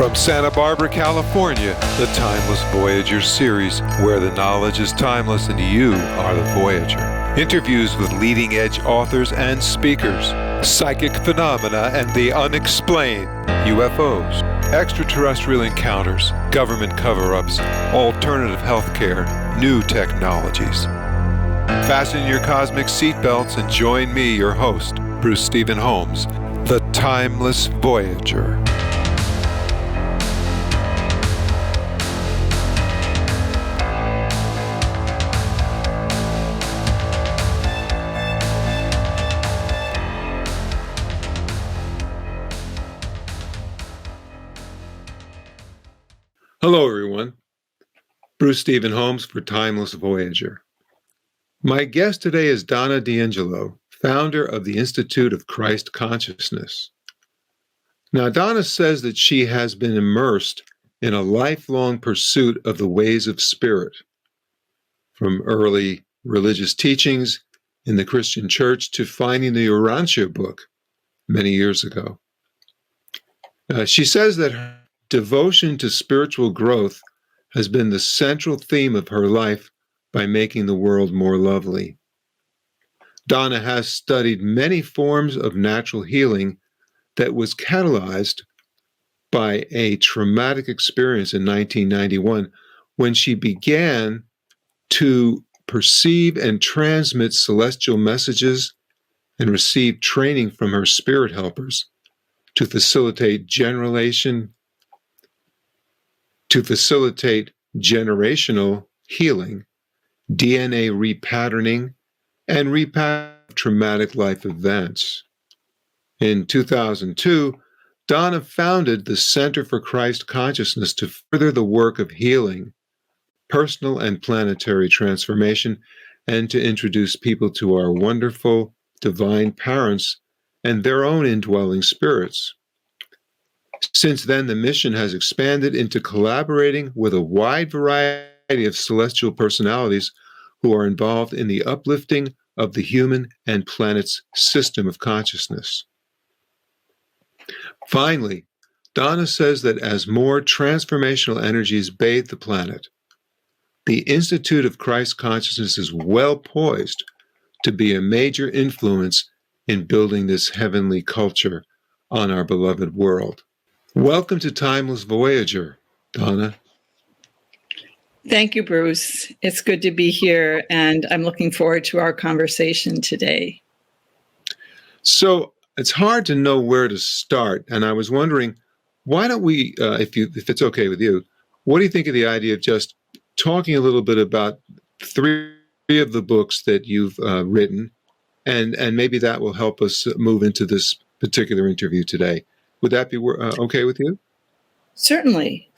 From Santa Barbara, California, the Timeless Voyager Series, where the knowledge is timeless and you are the Voyager. Interviews with leading-edge authors and speakers, psychic phenomena and the unexplained, UFOs, extraterrestrial encounters, government cover-ups, alternative healthcare, new technologies. Fasten your cosmic seatbelts and join me, your host, Bruce Stephen Holmes, the Timeless Voyager. Hello, everyone. Bruce Stephen Holmes for Timeless Voyager. My guest today is Donna DiIngillo, founder of the Institute of Christ Consciousness. Now, Donna says that she has been immersed in a lifelong pursuit of the ways of spirit, from early religious teachings in the Christian church to finding the Urantia Book many years ago. She says that her devotion to spiritual growth has been the central theme of her life by making the world more lovely. Donna has studied many forms of natural healing that was catalyzed by a traumatic experience in 1991 when she began to perceive and transmit celestial messages and receive training from her spirit helpers to facilitate generational healing, DNA repatterning, and repattern traumatic life events. In 2002, Donna founded the Center for Christ Consciousness to further the work of healing, personal and planetary transformation, and to introduce people to our wonderful divine parents and their own indwelling spirits. Since then, the mission has expanded into collaborating with a wide variety of celestial personalities who are involved in the uplifting of the human and planet's system of consciousness. Finally, Donna says that as more transformational energies bathe the planet, the Institute of Christ Consciousness is well poised to be a major influence in building this heavenly culture on our beloved world. Welcome to Timeless Voyager, Donna. Thank you, Bruce. It's good to be here, and I'm looking forward to our conversation today. So it's hard to know where to start, and I was wondering, why don't we, if it's okay with you, what do you think of the idea of just talking a little bit about three of the books that you've written, and maybe that will help us move into this particular interview today. Would that be okay with you? Certainly.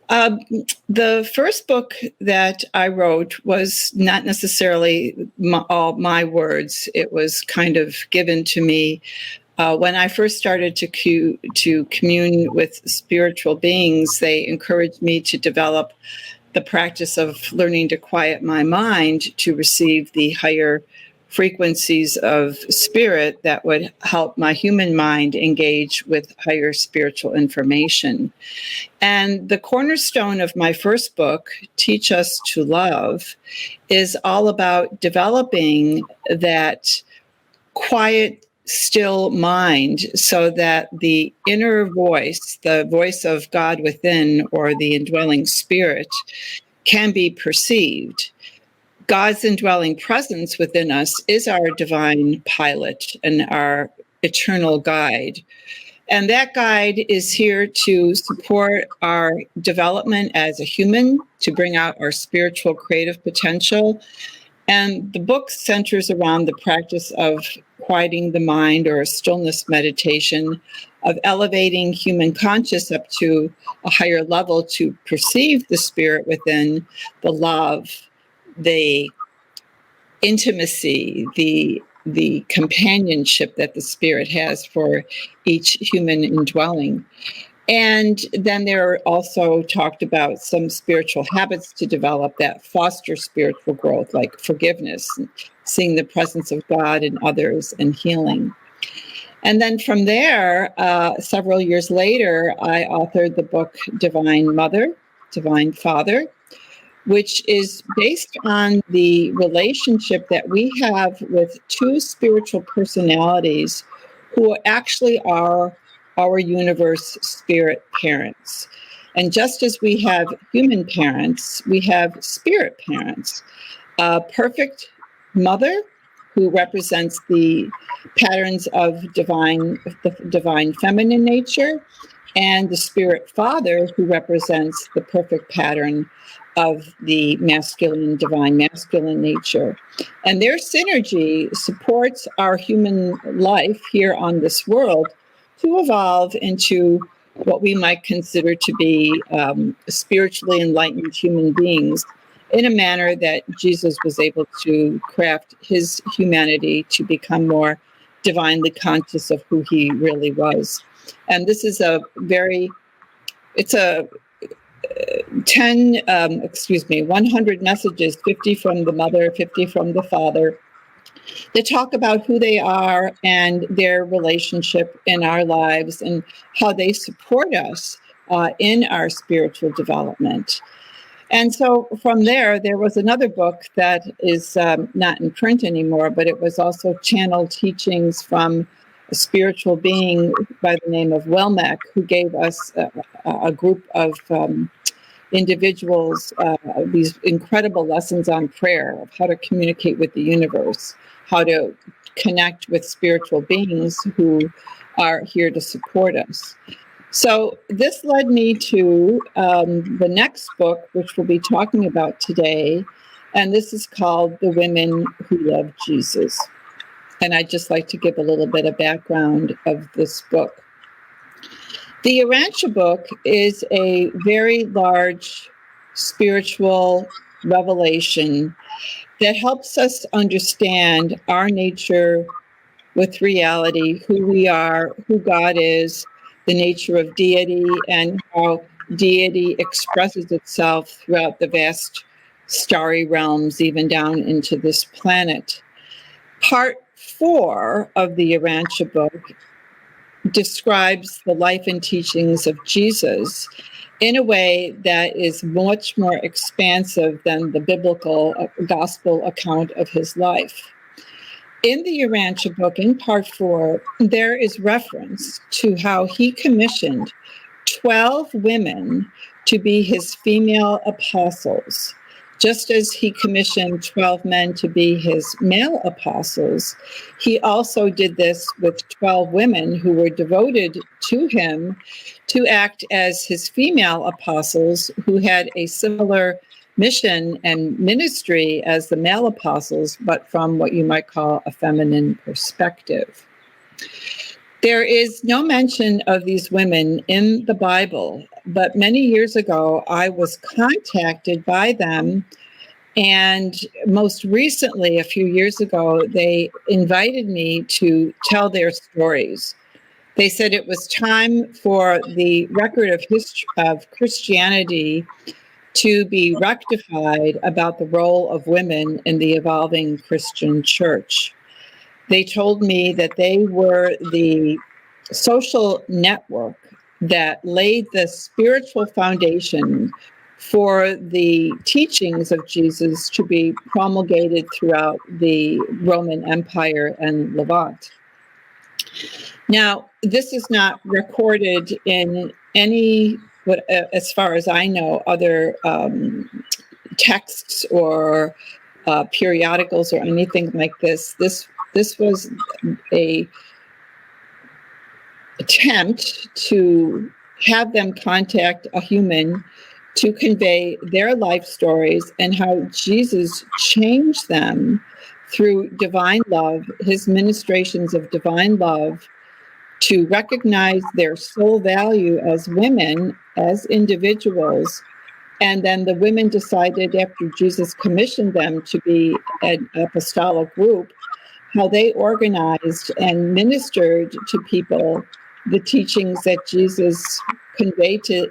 The first book that I wrote was not necessarily all my words. It was kind of given to me when I first started to commune with spiritual beings. They encouraged me to develop the practice of learning to quiet my mind to receive the higher frequencies of spirit that would help my human mind engage with higher spiritual information. And the cornerstone of my first book, Teach Us to Love, is all about developing that quiet, still mind so that the inner voice, the voice of God within, or the indwelling spirit, can be perceived. God's indwelling presence within us is our divine pilot and our eternal guide. And that guide is here to support our development as a human, to bring out our spiritual creative potential. And the book centers around the practice of quieting the mind, or a stillness meditation, of elevating human conscious up to a higher level to perceive the spirit within, the love, the intimacy, the companionship that the spirit has for each human indwelling. And then there are also talked about some spiritual habits to develop that foster spiritual growth, like forgiveness, seeing the presence of God in others, and healing. And then from there, several years later, I authored the book Divine Mother, Divine Father, which is based on the relationship that we have with two spiritual personalities who actually are our universe spirit parents. And just as we have human parents, we have spirit parents. A perfect mother who represents the patterns of the divine feminine nature, and the spirit father who represents the perfect pattern of the divine masculine nature. And their synergy supports our human life here on this world to evolve into what we might consider to be spiritually enlightened human beings in a manner that Jesus was able to craft his humanity to become more divinely conscious of who he really was. And this is it's a 100 messages, 50 from the mother, 50 from the father, that talk about who they are and their relationship in our lives and how they support us in our spiritual development. And so from there was another book that is not in print anymore, but it was also channeled teachings from a spiritual being by the name of Welmeck, who gave us a group of individuals these incredible lessons on prayer, of how to communicate with the universe, how to connect with spiritual beings who are here to support us. So this led me to the next book, which we'll be talking about today, and this is called The Women Who Love Jesus. And I'd just like to give a little bit of background of this book. The Urantia Book is a very large spiritual revelation that helps us understand our nature with reality, who we are, who God is, the nature of deity, and how deity expresses itself throughout the vast starry realms, even down into this planet. Part 4 of the Urantia Book describes the life and teachings of Jesus in a way that is much more expansive than the biblical gospel account of his life. In the Urantia Book, in part 4, there is reference to how he commissioned 12 women to be his female apostles. Just as he commissioned 12 men to be his male apostles, he also did this with 12 women who were devoted to him to act as his female apostles, who had a similar mission and ministry as the male apostles, but from what you might call a feminine perspective. There is no mention of these women in the Bible, but many years ago, I was contacted by them. And most recently, a few years ago, they invited me to tell their stories. They said it was time for the record of Christianity to be rectified about the role of women in the evolving Christian church. They told me that they were the social network that laid the spiritual foundation for the teachings of Jesus to be promulgated throughout the Roman Empire and Levant. Now, this is not recorded in any, as far as I know, other texts or periodicals or anything like this. This was a attempt to have them contact a human to convey their life stories and how Jesus changed them through divine love, his ministrations of divine love, to recognize their soul value as women, as individuals. And then the women decided, after Jesus commissioned them to be an apostolic group, how they organized and ministered to people the teachings that Jesus conveyed to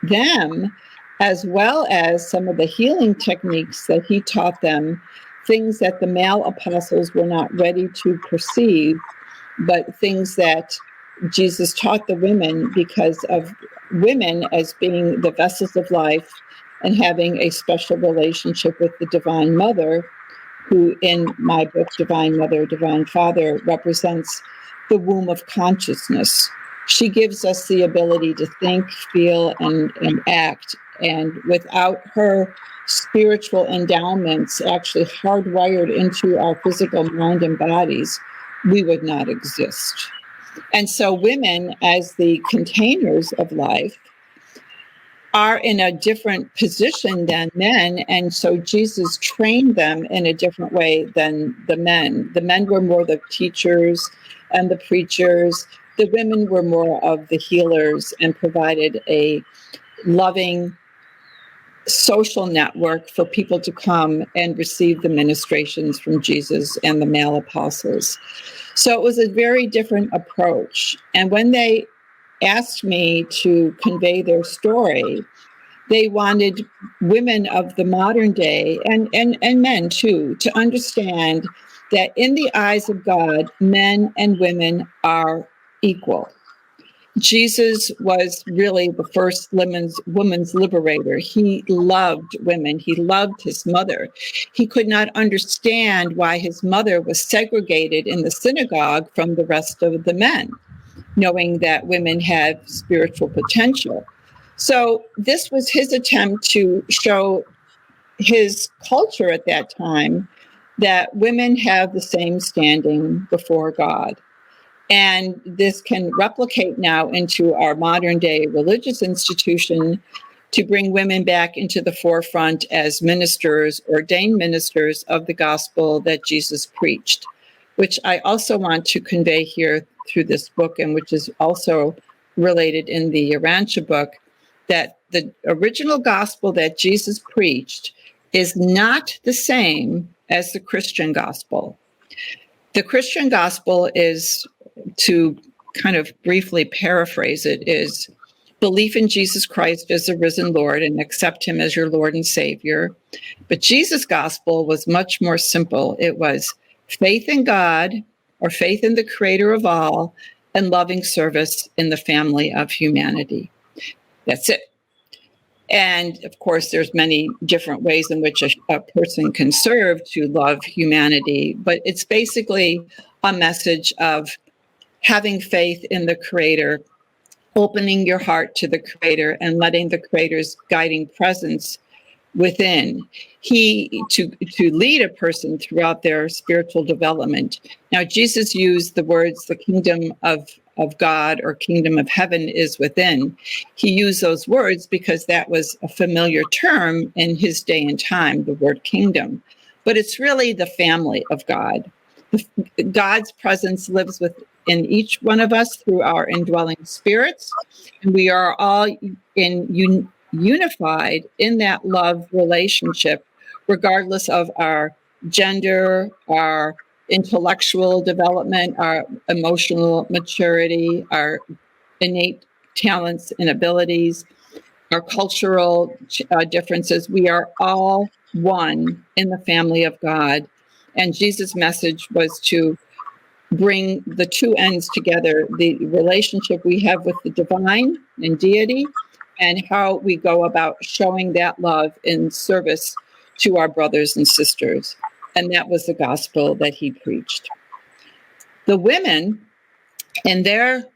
them, as well as some of the healing techniques that he taught them, things that the male apostles were not ready to perceive. but things that Jesus taught the women because of women as being the vessels of life and having a special relationship with the Divine Mother, who in my book, Divine Mother, Divine Father, represents the womb of consciousness. She gives us the ability to think, feel, and act. And without her spiritual endowments actually hardwired into our physical mind and bodies, we would not exist. And so women, as the containers of life, are in a different position than men. And so Jesus trained them in a different way than the men. The men were more the teachers and the preachers. The women were more of the healers and provided a loving social network for people to come and receive the ministrations from Jesus and the male apostles. So it was a very different approach. And when they asked me to convey their story, they wanted women of the modern day and men too to understand that in the eyes of God, men and women are equal. Jesus was really the first woman's liberator. He loved women. He loved his mother. He could not understand why his mother was segregated in the synagogue from the rest of the men, knowing that women have spiritual potential. So this was his attempt to show his culture at that time that women have the same standing before God. And this can replicate now into our modern day religious institution to bring women back into the forefront as ministers, ordained ministers of the gospel that Jesus preached, which I also want to convey here through this book, and which is also related in the Urantia Book, that the original gospel that Jesus preached is not the same as the Christian gospel. The Christian gospel is, to kind of briefly paraphrase it, is belief in Jesus Christ as the risen Lord and accept him as your Lord and Savior. But Jesus' gospel was much more simple. It was faith in God, or faith in the creator of all, and loving service in the family of humanity. That's it. And of course, there's many different ways in which a person can serve to love humanity, but it's basically a message of having faith in the creator, opening your heart to the creator and letting the creator's guiding presence within to lead a person throughout their spiritual development. Now, Jesus used the words, the kingdom of God or kingdom of heaven is within. He used those words because that was a familiar term in his day and time, the word kingdom. But it's really the family of God. God's presence lives within each one of us through our indwelling spirits, and we are all unified in that love relationship, regardless of our gender, our intellectual development, our emotional maturity, our innate talents and abilities, our cultural differences. We are all one in the family of God. And Jesus' message was to bring the two ends together, the relationship we have with the divine and deity, and how we go about showing that love in service to our brothers and sisters. And that was the gospel that he preached. The women, in their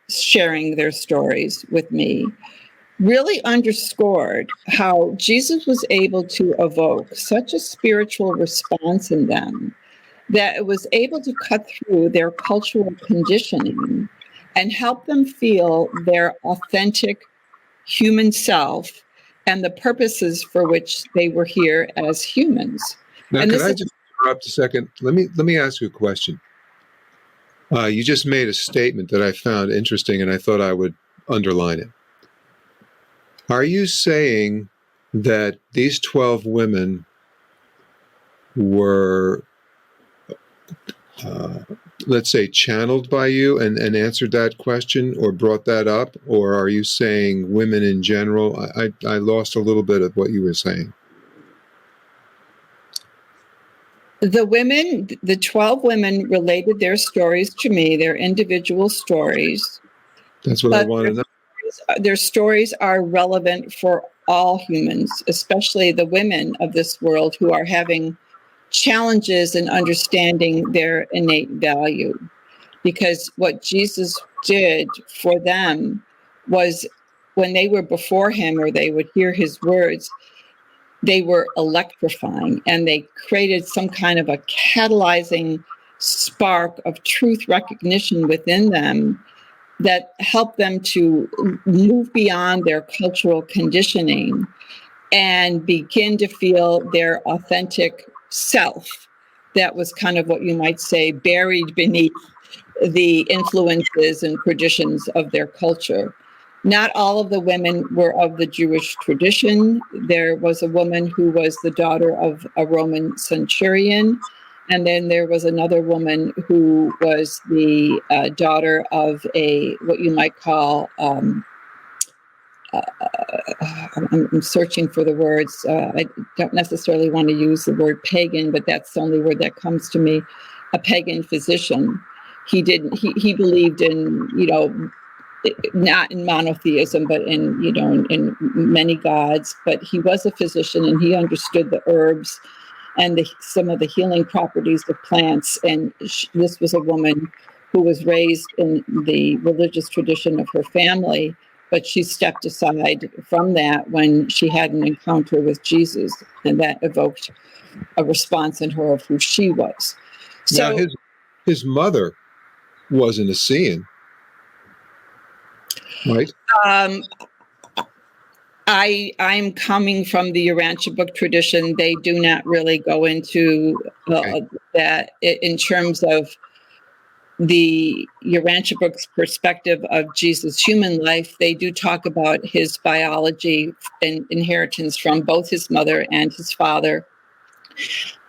sharing their stories with me, really underscored how Jesus was able to evoke such a spiritual response in them that it was able to cut through their cultural conditioning and help them feel their authentic human self and the purposes for which they were here as humans. Now, And could I just interrupt a second? Let me ask you a question. You just made a statement that I found interesting, and I thought I would underline it. Are you saying that these 12 women were, let's say, channeled by you and answered that question or brought that up? Or are you saying women in general? I lost a little bit of what you were saying. The 12 women related their stories to me, their individual stories. That's what I But want to know. their stories are relevant for all humans, especially the women of this world who are having challenges in understanding their innate value. Because what Jesus did for them was, when they were before him or they would hear his words, they were electrifying, and they created some kind of a catalyzing spark of truth recognition within them that helped them to move beyond their cultural conditioning and begin to feel their authentic self. That was kind of what you might say buried beneath the influences and traditions of their culture. Not all of the women were of the Jewish tradition. There was a woman who was the daughter of a Roman centurion. And then there was another woman who was the daughter of what you might call, I'm searching for the words. I don't necessarily want to use the word pagan, but that's the only word that comes to me. A pagan physician. He believed in, not in monotheism, but in many gods. But he was a physician, and he understood the herbs and some of the healing properties of plants. And this was a woman who was raised in the religious tradition of her family, but she stepped aside from that when she had an encounter with Jesus, and that evoked a response in her of who she was. Now, So his mother was an Essean, right? I'm coming from the Urantia Book tradition. They do not really go into that in terms of the Urantia Book's perspective of Jesus' human life. They do talk about his biology and inheritance from both his mother and his father.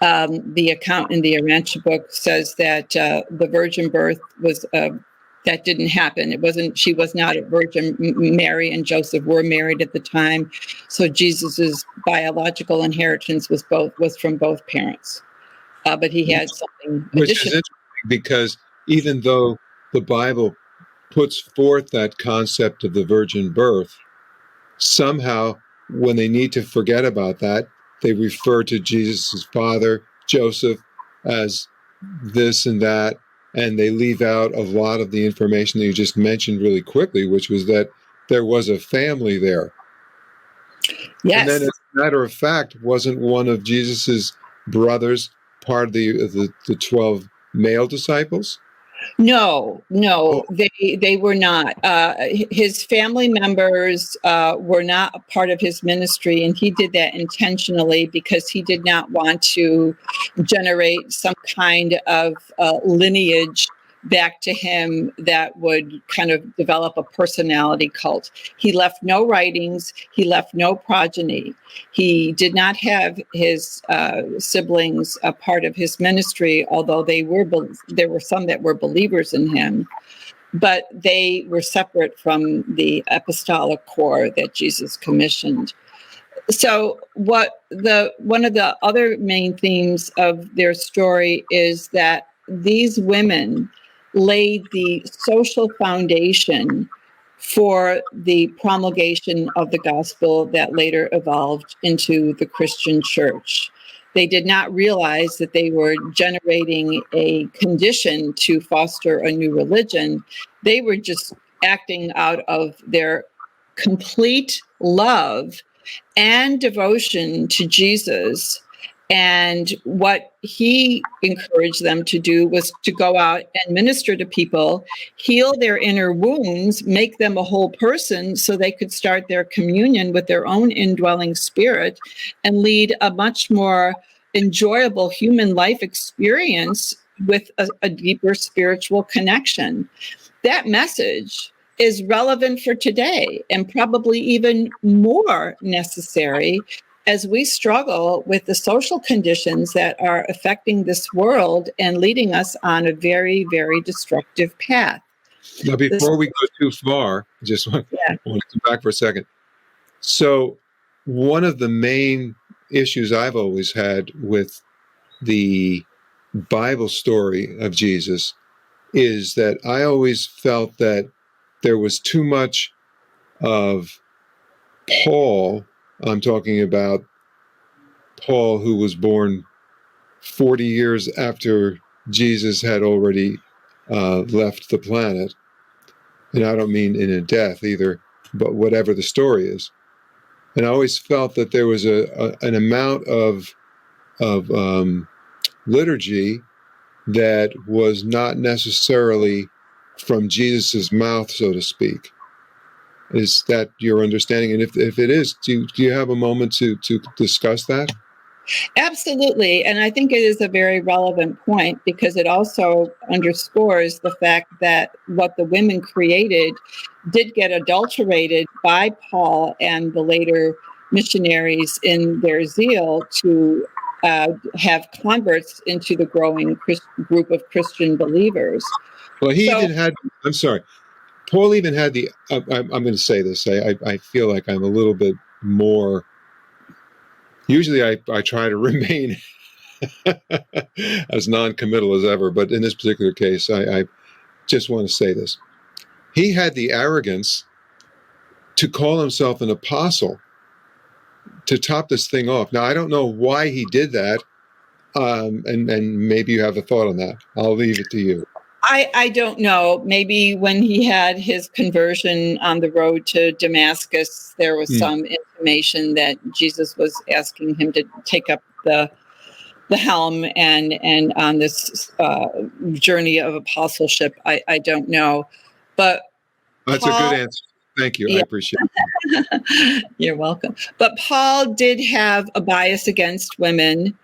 The account in the Urantia Book says that the virgin birth was that didn't happen. It wasn't. She was not a virgin. Mary and Joseph were married at the time, so Jesus's biological inheritance was from both parents. But he had something Which additional. is interesting because even though the Bible puts forth that concept of the virgin birth, somehow when they need to forget about that, they refer to Jesus' father, Joseph, as this and that, and they leave out a lot of the information that you just mentioned really quickly, which was that there was a family there. Yes. And then, as a matter of fact, wasn't one of Jesus's brothers part of the 12 male disciples? No, they were not. His family members were not a part of his ministry, and he did that intentionally because he did not want to generate some kind of lineage back to him that would kind of develop a personality cult. He left no writings. He left no progeny. He did not have his siblings a part of his ministry, although there were some that were believers in him, but they were separate from the apostolic core that Jesus commissioned. So one of the other main themes of their story is that these women laid the social foundation for the promulgation of the gospel that later evolved into the Christian church. They did not realize that they were generating a condition to foster a new religion. They were just acting out of their complete love and devotion to Jesus. And what he encouraged them to do was to go out and minister to people, heal their inner wounds, make them a whole person so they could start their communion with their own indwelling spirit and lead a much more enjoyable human life experience with a deeper spiritual connection. That message is relevant for today and probably even more necessary as we struggle with the social conditions that are affecting this world and leading us on a very, very destructive path. Now, before we go too far, I just want to come back for a second. So one of the main issues I've always had with the Bible story of Jesus is that I always felt that there was too much of Paul. I'm talking about Paul, who was born 40 years after Jesus had already left the planet. And I don't mean in a death either, but whatever the story is. And I always felt that there was an amount of liturgy that was not necessarily from Jesus's mouth, so to speak. Is that your understanding? And if it is, do you have a moment to discuss that? Absolutely. And I think it is a very relevant point because it also underscores the fact that what the women created did get adulterated by Paul and the later missionaries in their zeal to have converts into the growing group of Christian believers. Well, he even had, I'm sorry, Paul even had the, I'm going to say this, I feel like I'm a little bit more, usually I try to remain as non-committal as ever, but in this particular case, I just want to say this. He had the arrogance to call himself an apostle to top this thing off. Now, I don't know why he did that, and maybe you have a thought on that. I'll leave it to you. I don't know. Maybe when he had his conversion on the road to Damascus, there was some information that Jesus was asking him to take up the helm and on this journey of apostleship. I don't know, but that's Paul, a good answer. Thank you. Yeah. I appreciate it. You're welcome. But Paul did have a bias against women.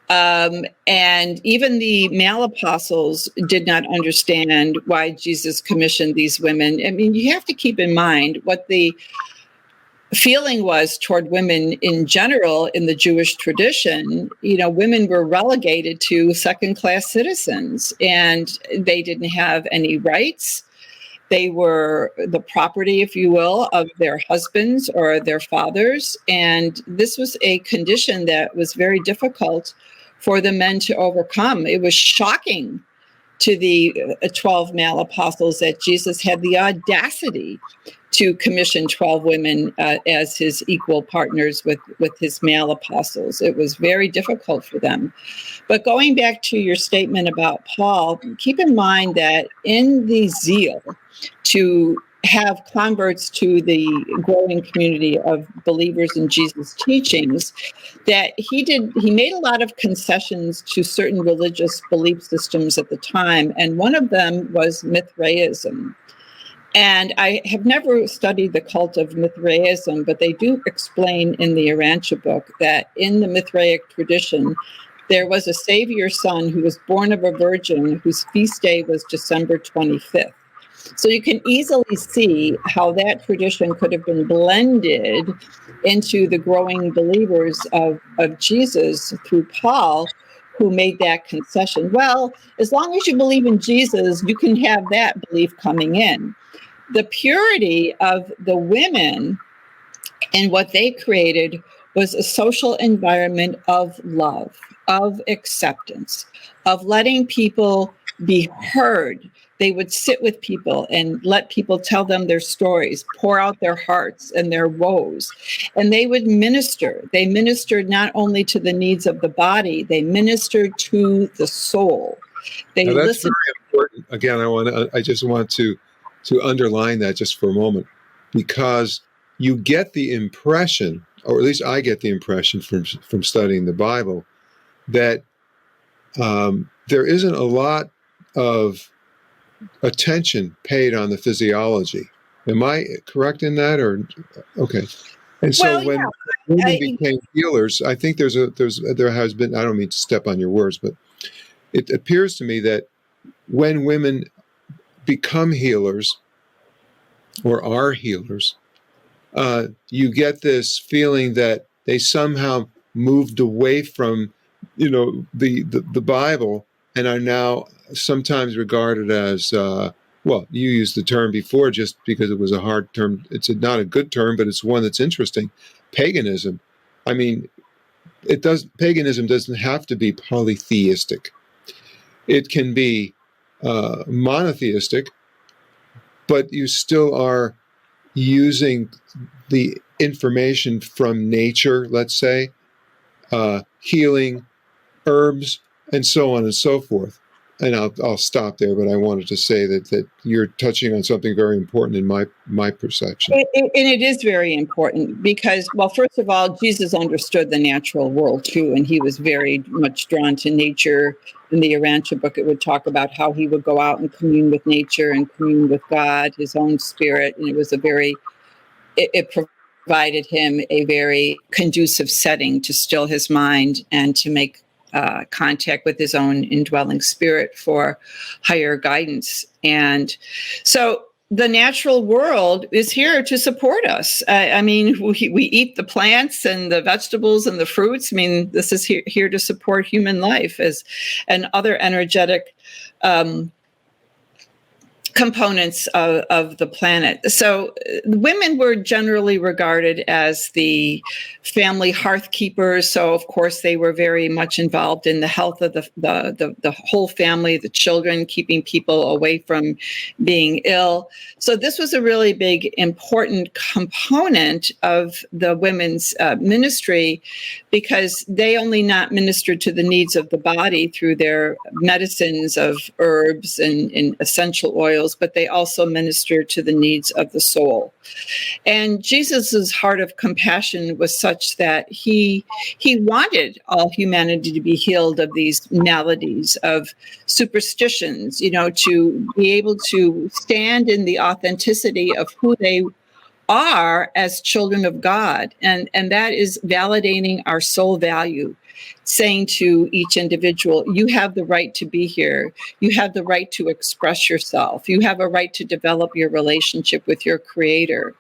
And even the male apostles did not understand why Jesus commissioned these women. I mean, you have to keep in mind what the feeling was toward women in general in the Jewish tradition. You know, women were relegated to second-class citizens, and they didn't have any rights. They were the property, if you will, of their husbands or their fathers. And this was a condition that was very difficult for the men to overcome. It was shocking to the 12 male apostles that Jesus had the audacity to commission 12 women as his equal partners with his male apostles. It was very difficult for them. But going back to your statement about Paul, keep in mind that in the zeal to have converts to the growing community of believers in Jesus' teachings, that he made a lot of concessions to certain religious belief systems at the time, and one of them was Mithraism. And I have never studied the cult of Mithraism, but they do explain in the Urantia Book that in the Mithraic tradition, there was a Savior son who was born of a virgin whose feast day was December 25th. So you can easily see how that tradition could have been blended into the growing believers of Jesus through Paul, who made that concession. Well, as long as you believe in Jesus, you can have that belief coming in. The purity of the women and what they created was a social environment of love, of acceptance, of letting people be heard. They would sit with people and let people tell them their stories, pour out their hearts and their woes. And they would minister. They ministered not only to the needs of the body, they ministered to the soul. They now, that's listened. very important. Again, I just want to underline that just for a moment, because you get the impression, or at least I get the impression from studying the Bible, that there isn't a lot of attention paid on the physiology. Am I correct in that? Or okay. And so when women became healers, I think there has been, I don't mean to step on your words, but it appears to me that when women become healers or are healers, you get this feeling that they somehow moved away from, the Bible and are now sometimes regarded as, well, you used the term before just because it was a hard term. It's not a good term, but it's one that's interesting. Paganism. I mean, paganism doesn't have to be polytheistic. It can be monotheistic, but you still are using the information from nature, let's say, healing, herbs, and so on and so forth. And I'll stop there, but I wanted to say that you're touching on something very important in my perception. And it is very important because, well, first of all, Jesus understood the natural world too, and he was very much drawn to nature. In the Urantia book, it would talk about how he would go out and commune with nature and commune with God, his own spirit, and it provided him a very conducive setting to still his mind and to make contact with his own indwelling spirit for higher guidance. And so the natural world is here to support us. I mean, we eat the plants and the vegetables and the fruits. I mean, this is here to support human life and other energetic components of the planet. So women were generally regarded as the family hearth keepers. So of course they were very much involved in the health of the whole family, the children, keeping people away from being ill. So this was a really big, important component of the women's ministry, because they only not ministered to the needs of the body through their medicines of herbs and essential oils, but they also ministered to the needs of the soul. And Jesus's heart of compassion was such that he wanted all humanity to be healed of these maladies, of superstitions, to be able to stand in the authenticity of who they are as children of God. And that is validating our soul value, saying to each individual, you have the right to be here. You have the right to express yourself. You have a right to develop your relationship with your creator.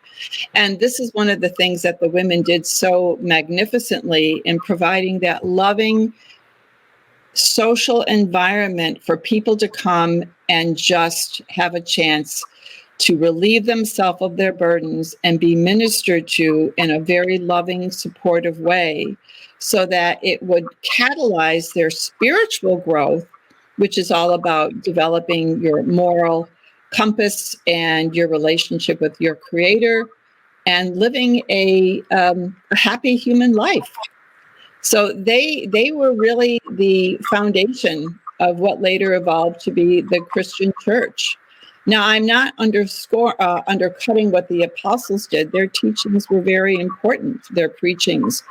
And this is one of the things that the women did so magnificently in providing that loving social environment for people to come and just have a chance to relieve themselves of their burdens and be ministered to in a very loving, supportive way, so that it would catalyze their spiritual growth, which is all about developing your moral compass and your relationship with your creator and living a happy human life. So they were really the foundation of what later evolved to be the Christian church. Now, I'm not undercutting what the apostles did. Their teachings were very important, their preachings,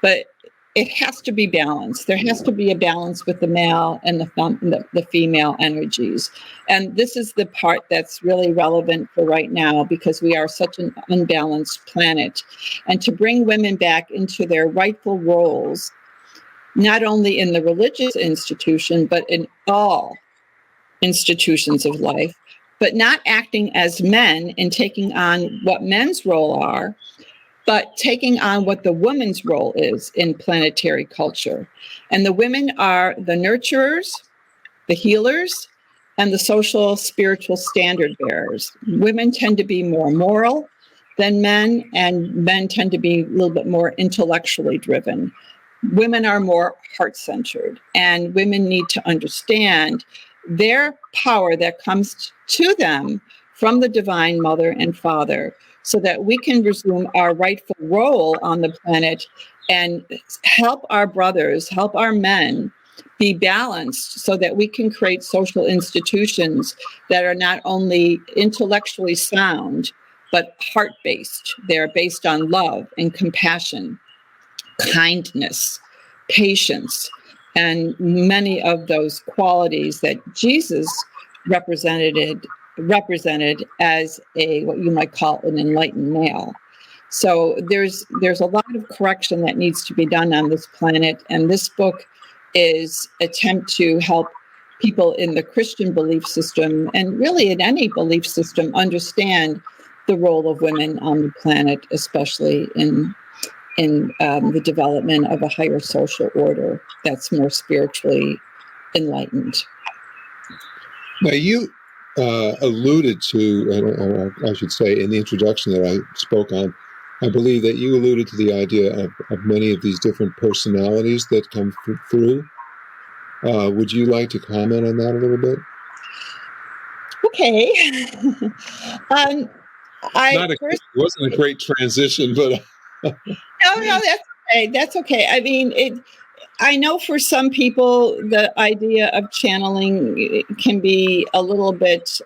but it has to be balanced. There has to be a balance with the male and the female energies. And this is the part that's really relevant for right now, because we are such an unbalanced planet. And to bring women back into their rightful roles, not only in the religious institution, but in all institutions of life, but not acting as men and taking on what men's role are, but taking on what the woman's role is in planetary culture. And the women are the nurturers, the healers, and the social, spiritual standard bearers. Women tend to be more moral than men, and men tend to be a little bit more intellectually driven. Women are more heart-centered, and women need to understand their power that comes to them from the Divine Mother and Father, so that we can resume our rightful role on the planet and help our brothers, help our men be balanced, so that we can create social institutions that are not only intellectually sound, but heart-based. They're based on love and compassion, kindness, patience, and many of those qualities that Jesus represented as what you might call an enlightened male. So there's a lot of correction that needs to be done on this planet, and this book is attempt to help people in the Christian belief system, and really in any belief system, understand the role of women on the planet, especially in the development of a higher social order that's more spiritually enlightened. Now, you alluded to, I should say, in the introduction that I spoke on, I believe that you alluded to the idea of many of these different personalities that come through. Would you like to comment on that a little bit? Okay. I It first, wasn't a great transition, but no, that's okay. That's okay. I mean, I know for some people, the idea of channeling can be a little bit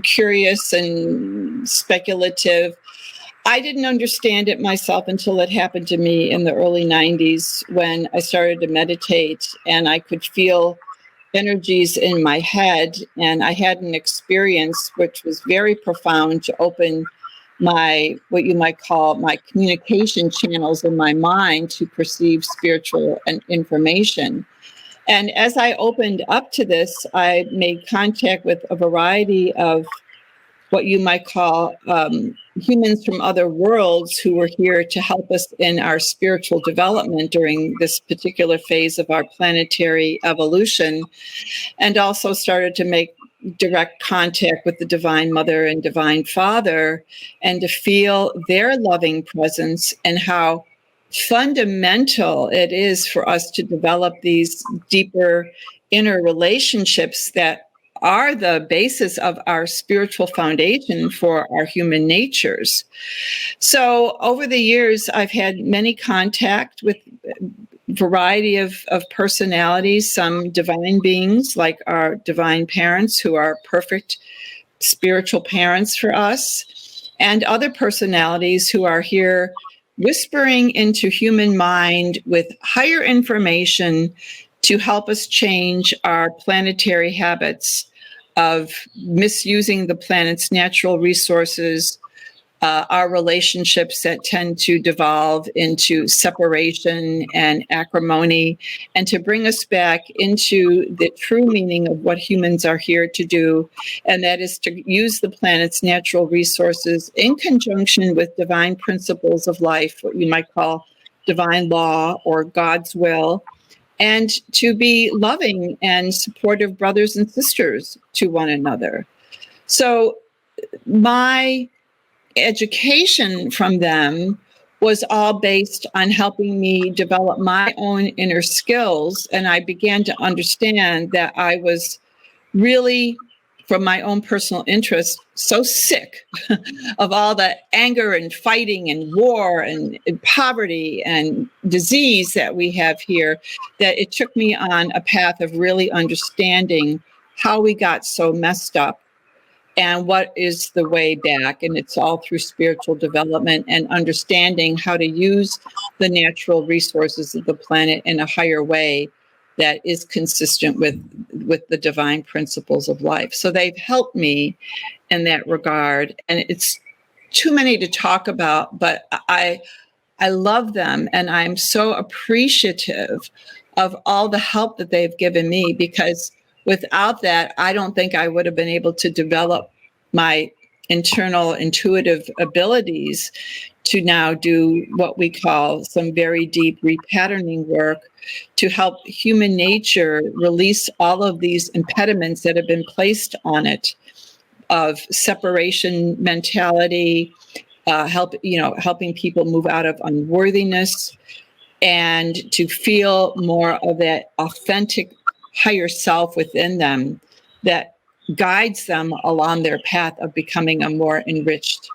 curious and speculative. I didn't understand it myself until it happened to me in the early 90s when I started to meditate and I could feel energies in my head. And I had an experience which was very profound to open what you might call my communication channels in my mind to perceive spiritual and information. And as I opened up to this, I made contact with a variety of what you might call humans from other worlds who were here to help us in our spiritual development during this particular phase of our planetary evolution, and also started to make direct contact with the Divine Mother and Divine Father and to feel their loving presence and how fundamental it is for us to develop these deeper inner relationships that are the basis of our spiritual foundation for our human natures. So over the years, I've had many contact with variety of personalities, some divine beings like our divine parents who are perfect spiritual parents for us, and other personalities who are here whispering into human mind with higher information to help us change our planetary habits of misusing the planet's natural resources, our relationships that tend to devolve into separation and acrimony, and to bring us back into the true meaning of what humans are here to do, and that is to use the planet's natural resources in conjunction with divine principles of life, what you might call divine law or God's will, and to be loving and supportive brothers and sisters to one another. So my education from them was all based on helping me develop my own inner skills. And I began to understand that I was really, from my own personal interest, so sick of all the anger and fighting and war and poverty and disease that we have here, that it took me on a path of really understanding how we got so messed up and what is the way back. And it's all through spiritual development and understanding how to use the natural resources of the planet in a higher way that is consistent with the divine principles of life. So they've helped me in that regard. And it's too many to talk about, but I love them. And I'm so appreciative of all the help that they've given me, because without that, I don't think I would have been able to develop my internal intuitive abilities to now do what we call some very deep repatterning work to help human nature release all of these impediments that have been placed on it of separation mentality, helping people move out of unworthiness and to feel more of that authentic higher self within them that guides them along their path of becoming a more enriched,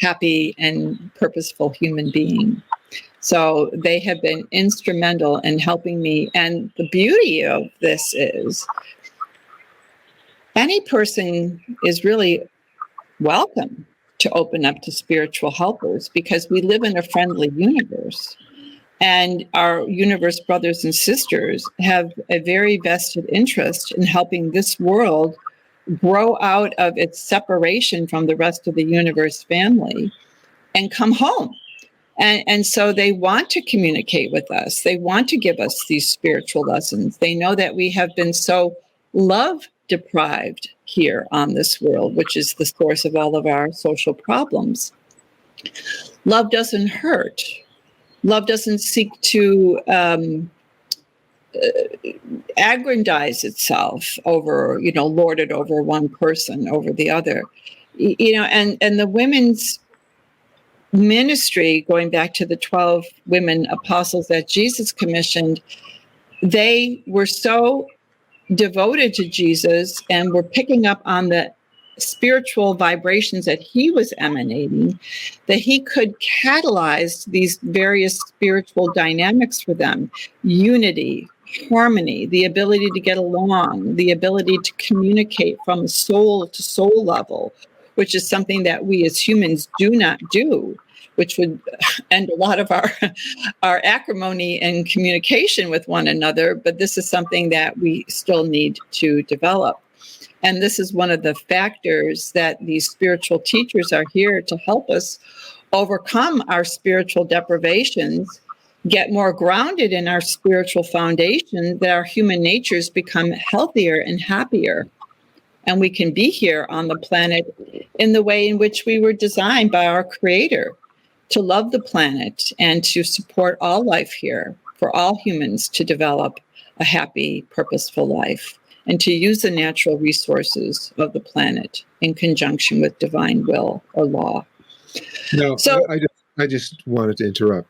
happy, and purposeful human being. So they have been instrumental in helping me. And the beauty of this is any person is really welcome to open up to spiritual helpers, because we live in a friendly universe. And our universe brothers and sisters have a very vested interest in helping this world grow out of its separation from the rest of the universe family and come home. And so they want to communicate with us. They want to give us these spiritual lessons. They know that we have been so love deprived here on this world, which is the source of all of our social problems. Love doesn't hurt. Love doesn't seek to aggrandize itself over, lord it over one person over the other. And the women's ministry, going back to the 12 women apostles that Jesus commissioned, they were so devoted to Jesus and were picking up on the spiritual vibrations that he was emanating, that he could catalyze these various spiritual dynamics for them: unity, harmony, the ability to get along, the ability to communicate from soul to soul level, which is something that we as humans do not do, which would end a lot of our acrimony and communication with one another. But this is something that we still need to develop. And this is one of the factors that these spiritual teachers are here to help us overcome our spiritual deprivations, get more grounded in our spiritual foundation, that our human natures become healthier and happier. And we can be here on the planet in the way in which we were designed by our Creator, to love the planet and to support all life here, for all humans to develop a happy, purposeful life, and to use the natural resources of the planet in conjunction with divine will or law. No, So, I just wanted to interrupt.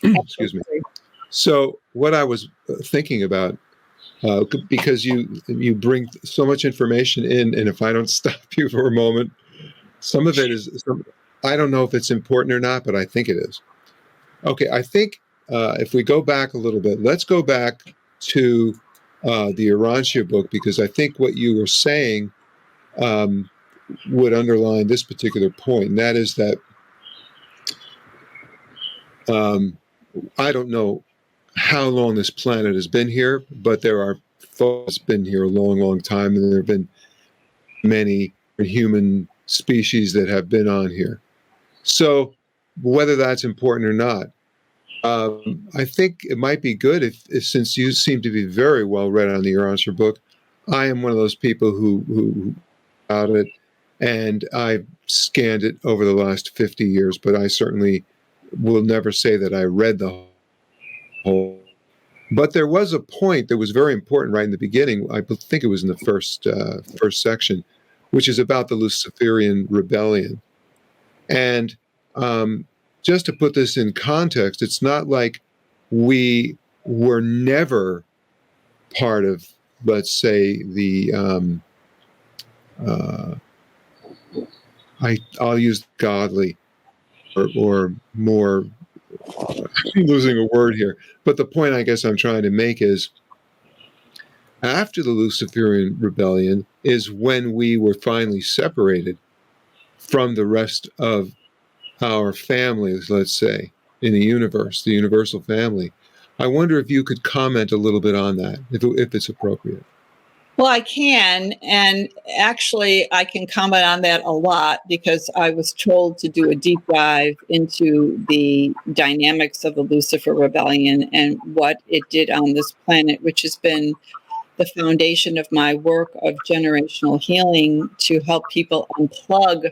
Excuse me. So what I was thinking about, because you bring so much information in, and if I don't stop you for a moment, some of it is, I don't know if it's important or not, but I think it is. Okay, I think if we go back a little bit, let's go back to the Urantia book, because I think what you were saying would underline this particular point, and that is that I don't know how long this planet has been here, but there are folks been here a long, long time, and there have been many human species that have been on here. So whether that's important or not, I think it might be good if, since you seem to be very well read on the Urantia book, I am one of those people who about it, and I've scanned it over the last 50 years, but I certainly will never say that I read the whole. But there was a point that was very important right in the beginning. I think it was in the first section, which is about the Luciferian rebellion. And just to put this in context, it's not like we were never part of, let's say, the I'll use godly or more. I'm losing a word here, but the point I guess I'm trying to make is, after the Luciferian rebellion is when we were finally separated from the rest of our families, let's say, in the universe, the universal family. I wonder if you could comment a little bit on that, if it's appropriate. well, I can, and actually I can comment on that a lot, because I was told to do a deep dive into the dynamics of the Lucifer rebellion and what it did on this planet, which has been the foundation of my work of generational healing, to help people unplug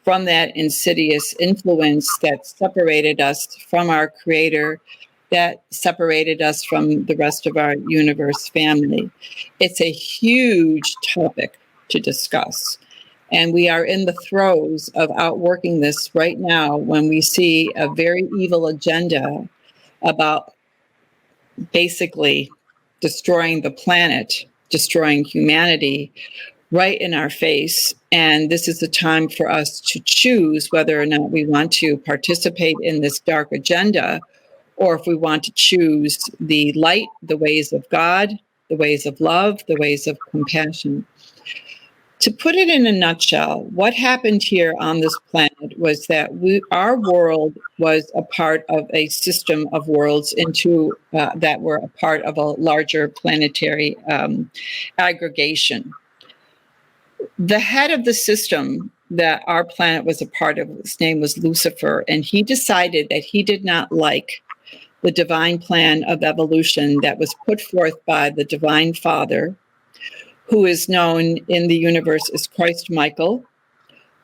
from that insidious influence that separated us from our Creator, that separated us from the rest of our universe family. It's a huge topic to discuss. And we are in the throes of outworking this right now, when we see a very evil agenda about basically destroying the planet, destroying humanity right in our face. And this is the time for us to choose whether or not we want to participate in this dark agenda, or if we want to choose the light, the ways of God, the ways of love, the ways of compassion. To put it in a nutshell, what happened here on this planet was that our world was a part of a system of worlds that were a part of a larger planetary aggregation. The head of the system that our planet was a part of, his name was Lucifer, and he decided that he did not like the divine plan of evolution that was put forth by the Divine Father, who is known in the universe as Christ Michael,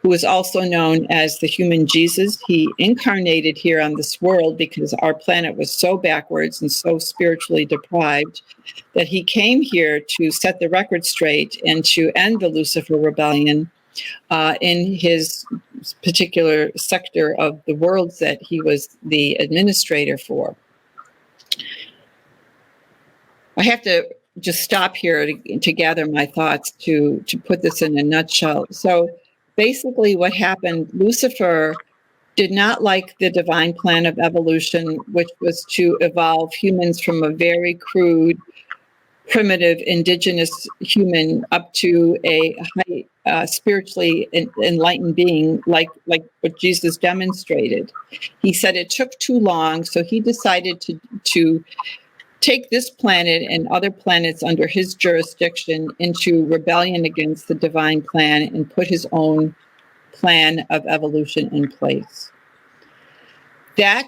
who is also known as the human Jesus. He incarnated here on this world because our planet was so backwards and so spiritually deprived that he came here to set the record straight and to end the Lucifer rebellion in his particular sector of the worlds that he was the administrator for. I have to just stop here to gather my thoughts to put this in a nutshell. So basically what happened, Lucifer did not like the divine plan of evolution, which was to evolve humans from a very crude, primitive, indigenous human up to a high, spiritually enlightened being like what Jesus demonstrated. He said it took too long, so he decided to take this planet and other planets under his jurisdiction into rebellion against the divine plan and put his own plan of evolution in place. That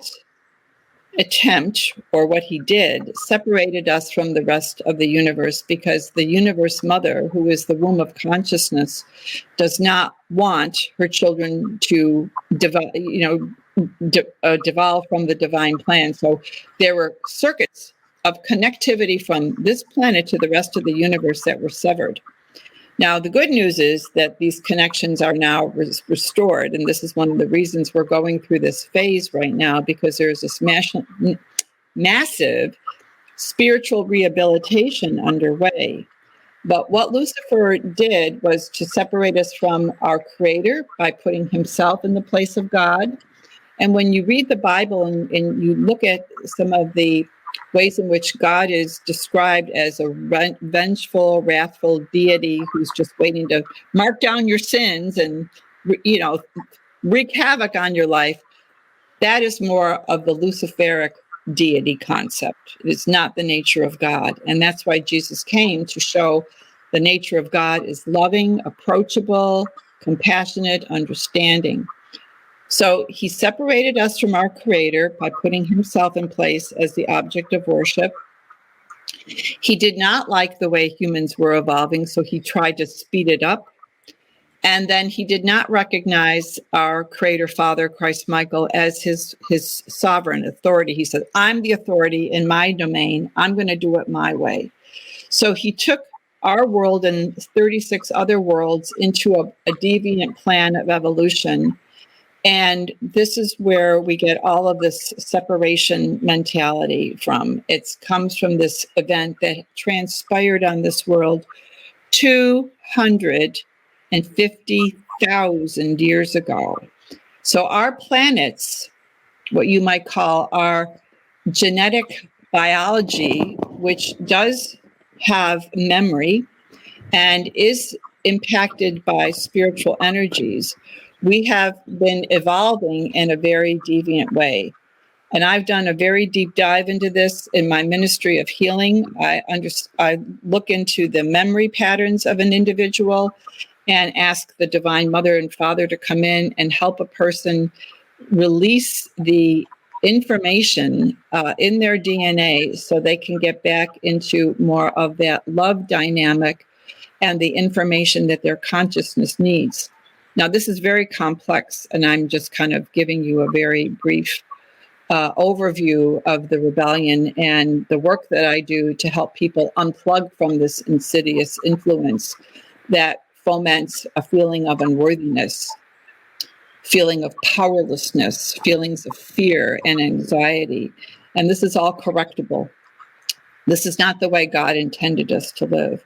attempt, or what he did, separated us from the rest of the universe, because the universe mother, who is the womb of consciousness, does not want her children to devolve from the divine plan. So there were circuits of connectivity from this planet to the rest of the universe that were severed. Now, the good news is that these connections are now restored, and this is one of the reasons we're going through this phase right now, because there's this massive spiritual rehabilitation underway. But what Lucifer did was to separate us from our Creator by putting himself in the place of God. And when you read the Bible and you look at some of the ways in which God is described as a vengeful, wrathful deity who's just waiting to mark down your sins and, wreak havoc on your life, that is more of the Luciferic deity concept. It is not the nature of God. And that's why Jesus came, to show the nature of God is loving, approachable, compassionate, understanding. So he separated us from our Creator by putting himself in place as the object of worship. He did not like the way humans were evolving, so he tried to speed it up. And then he did not recognize our Creator Father, Christ Michael, as his sovereign authority. He said, I'm the authority in my domain. I'm going to do it my way. So he took our world and 36 other worlds into a deviant plan of evolution. And this is where we get all of this separation mentality from. It comes from this event that transpired on this world 250,000 years ago. So our planets, what you might call our genetic biology, which does have memory and is impacted by spiritual energies, we have been evolving in a very deviant way. And I've done a very deep dive into this in my ministry of healing. I look into the memory patterns of an individual and ask the Divine Mother and Father to come in and help a person release the information in their DNA so they can get back into more of that love dynamic and the information that their consciousness needs. Now, this is very complex, and I'm just kind of giving you a very brief overview of the rebellion and the work that I do to help people unplug from this insidious influence that foments a feeling of unworthiness, feeling of powerlessness, feelings of fear and anxiety. And this is all correctable. This is not the way God intended us to live.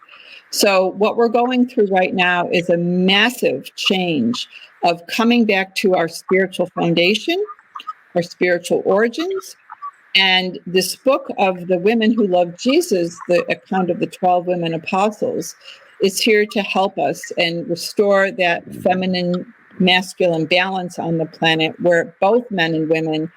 So what we're going through right now is a massive change of coming back to our spiritual foundation, our spiritual origins. And this book of the women who loved Jesus, the account of the 12 women apostles, is here to help us and restore that feminine, masculine balance on the planet, where both men and women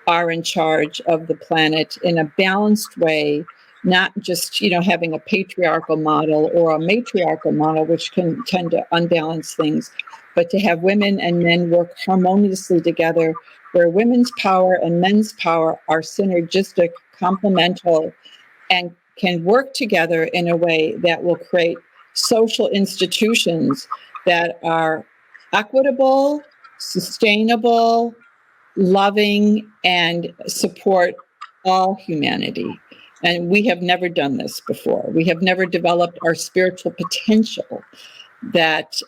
are in charge of the planet in a balanced way, not just, having a patriarchal model or a matriarchal model, which can tend to unbalance things, but to have women and men work harmoniously together, where women's power and men's power are synergistic, complemental, and can work together in a way that will create social institutions that are equitable, sustainable, loving, and support all humanity. And we have never done this before. We have never developed our spiritual potential that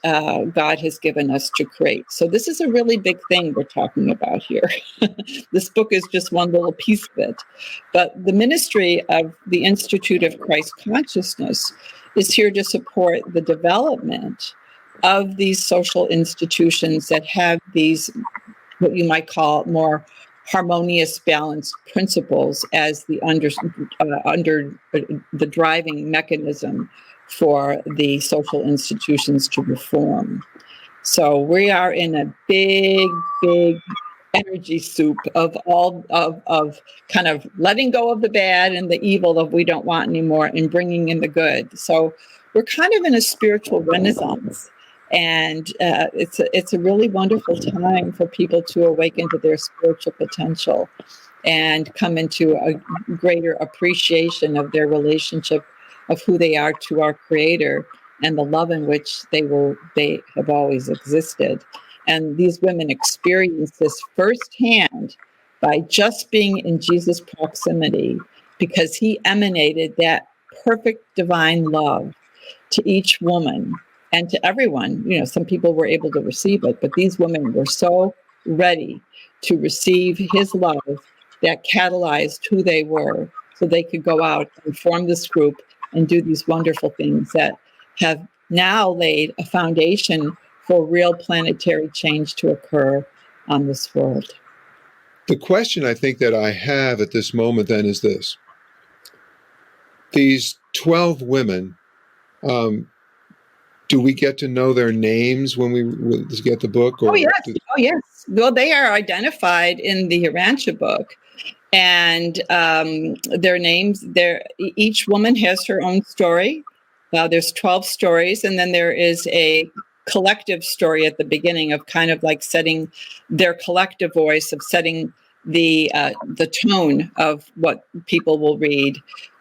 God has given us to create. So this is a really big thing we're talking about here. This book is just one little piece of it. But the ministry of the Institute of Christ Consciousness is here to support the development of these social institutions that have these, what you might call, more harmonious, balanced principles as the the driving mechanism for the social institutions to reform. So we are in a big, big energy soup of all of kind of letting go of the bad and the evil that we don't want anymore and bringing in the good. So we're kind of in a spiritual renaissance. And it's a really wonderful time for people to awaken to their spiritual potential and come into a greater appreciation of their relationship of who they are to our Creator and the love in which they have always existed. And these women experience this firsthand by just being in Jesus' proximity, because he emanated that perfect divine love to each woman and to everyone. You know, some people were able to receive it, but these women were so ready to receive his love that catalyzed who they were, so they could go out and form this group and do these wonderful things that have now laid a foundation for real planetary change to occur on this world. The question I think that I have at this moment then is this. These 12 women, do we get to know their names when we get the book? Or oh, yes. Well, they are identified in the Urantia Book. And their names, each woman has her own story. There's 12 stories, and then there is a collective story at the beginning of kind of like setting their collective voice, of setting the tone of what people will read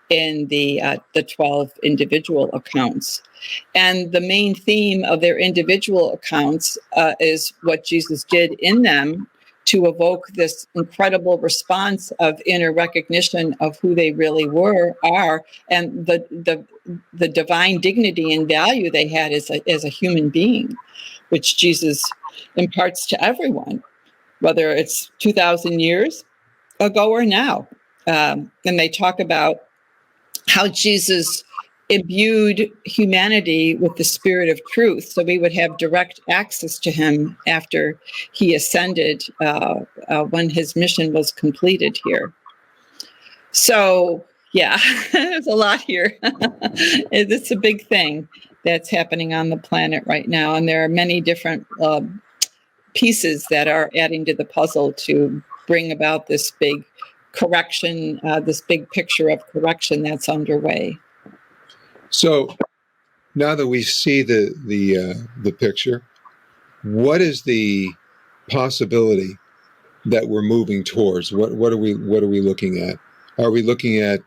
in the 12 individual accounts. And the main theme of their individual accounts is what Jesus did in them to evoke this incredible response of inner recognition of who they really are, and the divine dignity and value they had as a human being, which Jesus imparts to everyone, whether it's 2,000 years ago or now. And they talk about how Jesus imbued humanity with the spirit of truth, so we would have direct access to him after he ascended, when his mission was completed here. So, yeah, there's a lot here. It's a big thing that's happening on the planet right now, and there are many different pieces that are adding to the puzzle to bring about this big correction, this big picture of correction that's underway. So now that we see the picture, what is the possibility that we're moving towards? What are we looking at? Are we looking at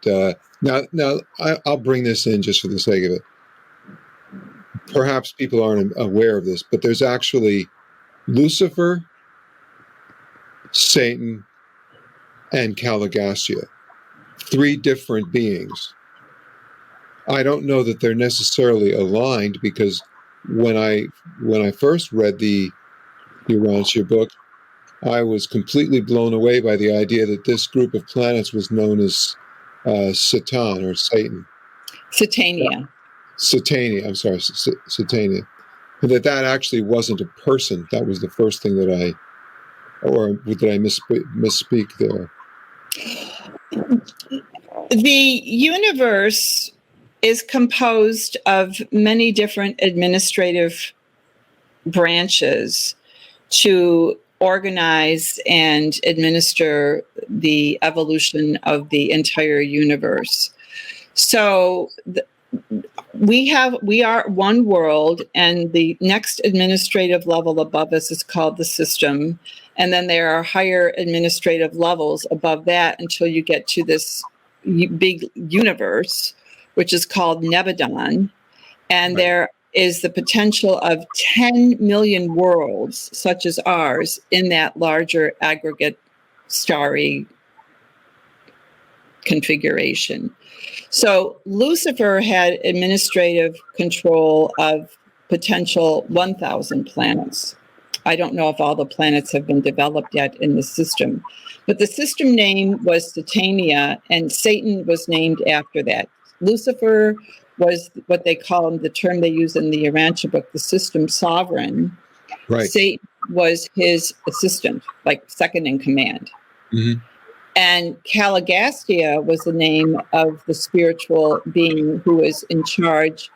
now? I'll bring this in just for the sake of it. Perhaps people aren't aware of this, but there's actually Lucifer, Satan, and Caligastia, 3 different beings. I don't know that they're necessarily aligned, because when I first read the Urantia Book, I was completely blown away by the idea that this group of planets was known as Satan or Satan. Satania. Satania, I'm sorry, Satania. And that actually wasn't a person. That was the first thing that did I misspeak there? The universe is composed of many different administrative branches to organize and administer the evolution of the entire universe. So we are one world, and the next administrative level above us is called the system. And then there are higher administrative levels above that until you get to this big universe, which is called Nebadon. And Right. there is the potential of 10 million worlds, such as ours, in that larger aggregate starry configuration. So Lucifer had administrative control of potential 1,000 planets. I don't know if all the planets have been developed yet in the system, but the system name was Titania, and Satan was named after that. Lucifer was what they call him, the term they use in the Urantia book, the system sovereign. Right. Satan was his assistant, like second in command. Mm-hmm. And Caligastia was the name of the spiritual being who was in charge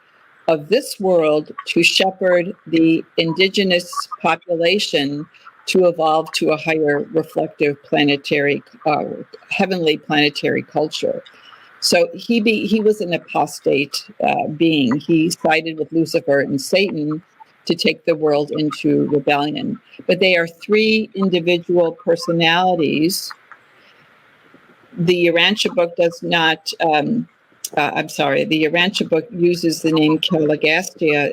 of this world to shepherd the indigenous population to evolve to a higher reflective planetary, heavenly planetary culture. So he was an apostate being. He sided with Lucifer and Satan to take the world into rebellion. But they are three individual personalities. The Urantia book does not. The Urantia book uses the name Caligastia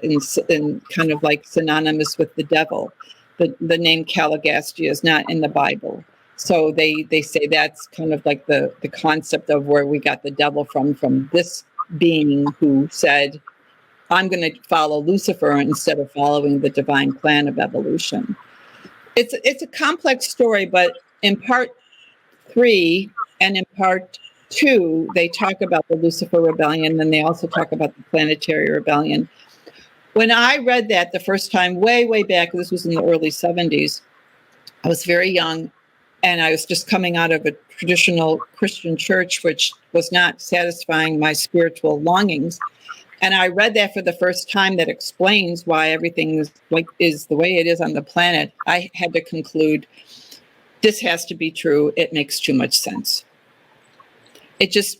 in kind of like synonymous with the devil. The name Caligastia is not in the Bible. So they say that's kind of like the concept of where we got the devil from this being who said, I'm going to follow Lucifer instead of following the divine plan of evolution. It's a complex story, but in part 3 and in part 2, they talk about the Lucifer rebellion, and they also talk about the planetary rebellion. When I read that the first time, way back, this was in the early 70s, I was very young, and I was just coming out of a traditional Christian church, which was not satisfying my spiritual longings. And I read that for the first time that explains why everything is the way it is on the planet. I had to conclude, this has to be true. It makes too much sense. It just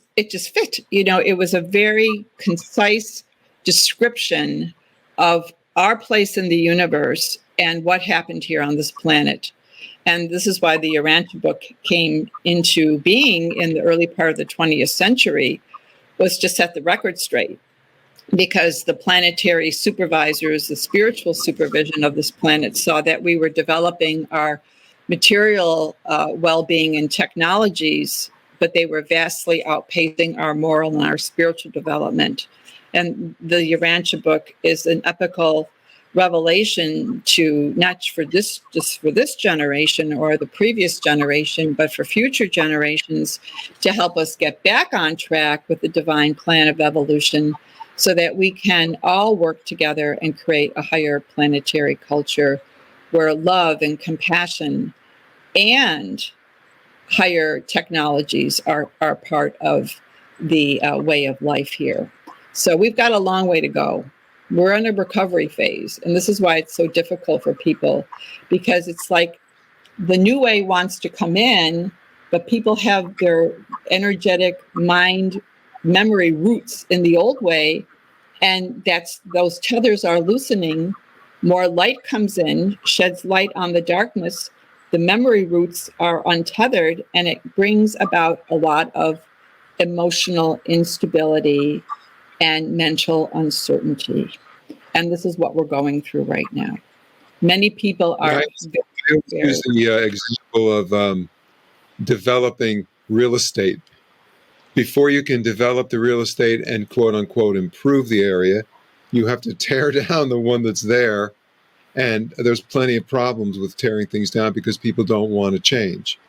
fit. It was a very concise description of our place in the universe and what happened here on this planet. And this is why the Urantia book came into being in the early part of the 20th century, was to set the record straight. Because the planetary supervisors, the spiritual supervision of this planet, saw that we were developing our material well-being and technologies, but they were vastly outpacing our moral and our spiritual development. And the Urantia book is an epical revelation to not for this generation or the previous generation, but for future generations, to help us get back on track with the divine plan of evolution, so that we can all work together and create a higher planetary culture where love and compassion and higher technologies are part of the way of life here. So we've got a long way to go. We're in a recovery phase. And this is why it's so difficult for people, because it's like the new way wants to come in, but people have their energetic mind memory roots in the old way, and those tethers are loosening. More light comes in, sheds light on the darkness. The memory roots are untethered, and it brings about a lot of emotional instability and mental uncertainty. And this is what we're going through right now. Many people are. I use the example of developing real estate. Before you can develop the real estate and quote unquote improve the area, you have to tear down the one that's there. And there's plenty of problems with tearing things down because people don't want to change.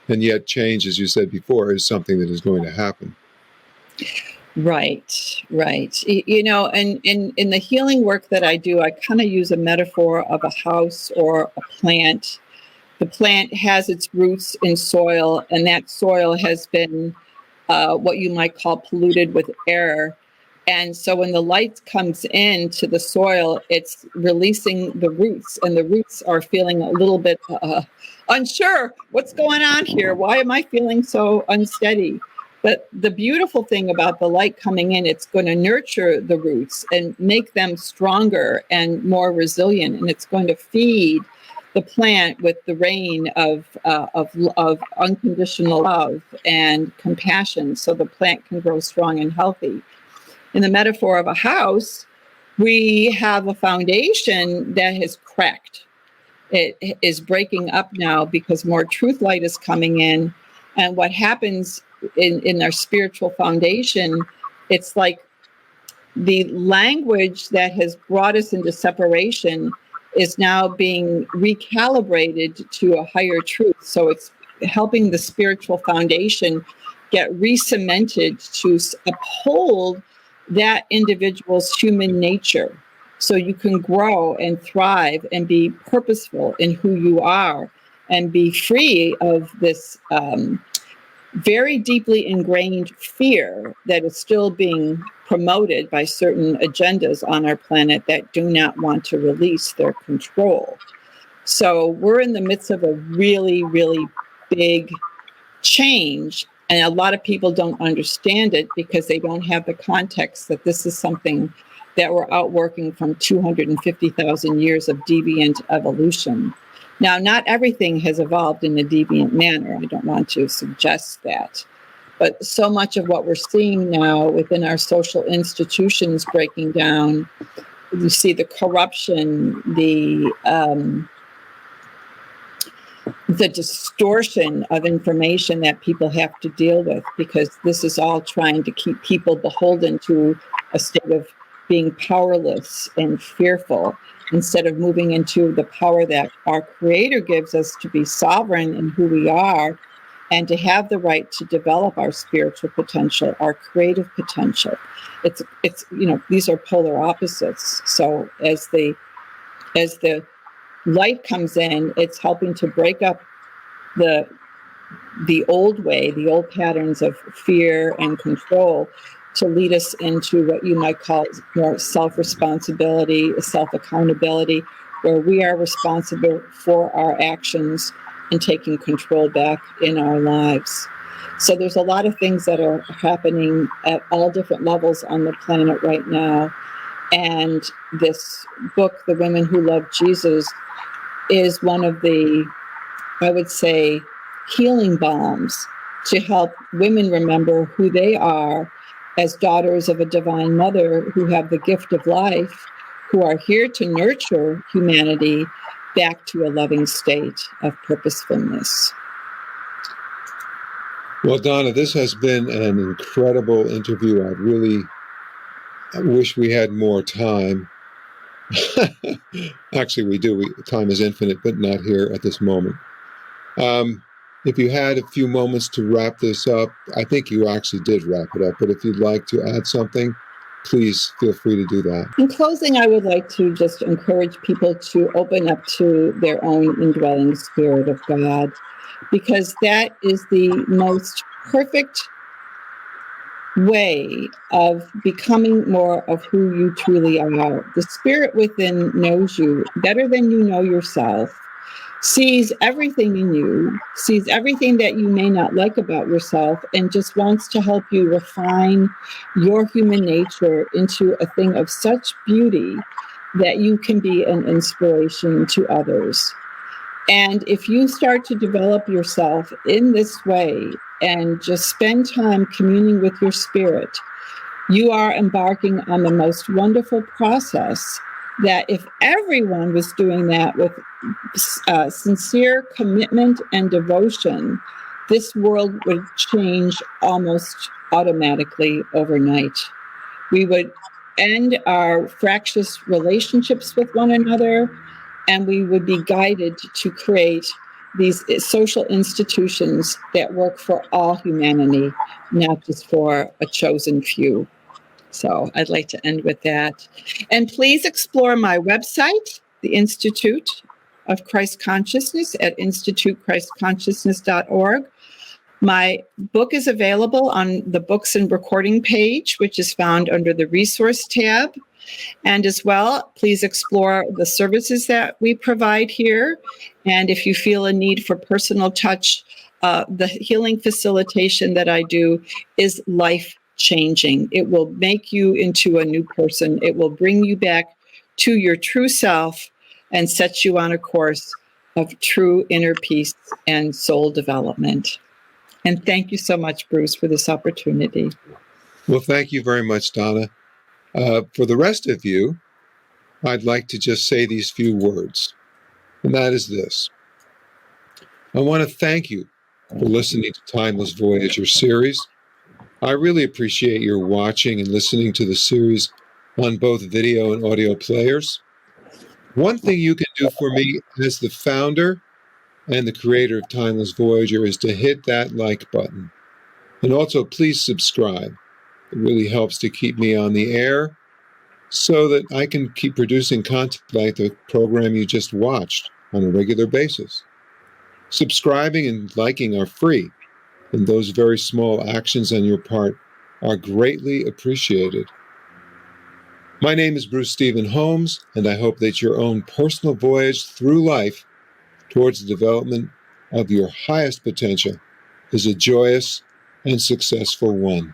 And yet change, as you said before, is something that is going to happen. Right. And in the healing work that I do, I kind of use a metaphor of a house or a plant. The plant has its roots in soil, and that soil has been what you might call polluted with air. And so when the light comes into the soil, it's releasing the roots, and the roots are feeling a little bit unsure. What's going on here? Why am I feeling so unsteady? But the beautiful thing about the light coming in, it's going to nurture the roots and make them stronger and more resilient. And it's going to feed the plant with the rain of unconditional love and compassion, so the plant can grow strong and healthy. In the metaphor of a house, we have a foundation that has cracked. It is breaking up now because more truth light is coming in. And what happens in our spiritual foundation, it's like the language that has brought us into separation is now being recalibrated to a higher truth. So it's helping the spiritual foundation get re-cemented to uphold that individual's human nature. So you can grow and thrive and be purposeful in who you are and be free of this very deeply ingrained fear that is still being promoted by certain agendas on our planet that do not want to release their control. So we're in the midst of a really, really big change, and a lot of people don't understand it because they don't have the context that this is something that we're outworking from 250,000 years of deviant evolution. Now, not everything has evolved in a deviant manner. I don't want to suggest that. But so much of what we're seeing now within our social institutions breaking down, you see the corruption, the distortion of information that people have to deal with, because this is all trying to keep people beholden to a state of being powerless and fearful, instead of moving into the power that our Creator gives us to be sovereign in who we are and to have the right to develop our spiritual potential, our creative potential. It's these are polar opposites. So as the light comes in, it's helping to break up the old way, the old patterns of fear and control, to lead us into what you might call more self-responsibility, self-accountability, where we are responsible for our actions and taking control back in our lives. So there's a lot of things that are happening at all different levels on the planet right now. And this book, The Women Who Love Jesus, is one of the, I would say, healing balms to help women remember who they are as daughters of a divine mother who have the gift of life, who are here to nurture humanity back to a loving state of purposefulness. Well, Donna, this has been an incredible interview. I wish we had more time. Actually, we do. Time is infinite, but not here at this moment. If you had a few moments to wrap this up, I think you actually did wrap it up, but if you'd like to add something, please feel free to do that. In closing, I would like to just encourage people to open up to their own indwelling spirit of God, because that is the most perfect way of becoming more of who you truly are. The spirit within knows you better than you know yourself, sees everything in you, sees everything that you may not like about yourself, and just wants to help you refine your human nature into a thing of such beauty that you can be an inspiration to others. And if you start to develop yourself in this way and just spend time communing with your spirit, you are embarking on the most wonderful process that if everyone was doing that with sincere commitment and devotion, this world would change almost automatically overnight. We would end our fractious relationships with one another, and we would be guided to create these social institutions that work for all humanity, not just for a chosen few. So I'd like to end with that. And please explore my website, the Institute of Christ Consciousness, at institutechristconsciousness.org. My book is available on the books and recording page, which is found under the resource tab. And as well, please explore the services that we provide here. And if you feel a need for personal touch, the healing facilitation that I do is life-changing. It will make you into a new person. It will bring you back to your true self and set you on a course of true inner peace and soul development. And thank you so much, Bruce, for this opportunity. Well, thank you very much, Donna. For the rest of you, I'd like to just say these few words, and that is this. I want to thank you for listening to Timeless Voyager Series. I really appreciate your watching and listening to the series on both video and audio players. One thing you can do for me as the founder and the creator of Timeless Voyager is to hit that like button. And also, please subscribe. It really helps to keep me on the air so that I can keep producing content like the program you just watched on a regular basis. Subscribing and liking are free, and those very small actions on your part are greatly appreciated. My name is Bruce Stephen Holmes, and I hope that your own personal voyage through life towards the development of your highest potential is a joyous and successful one.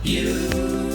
You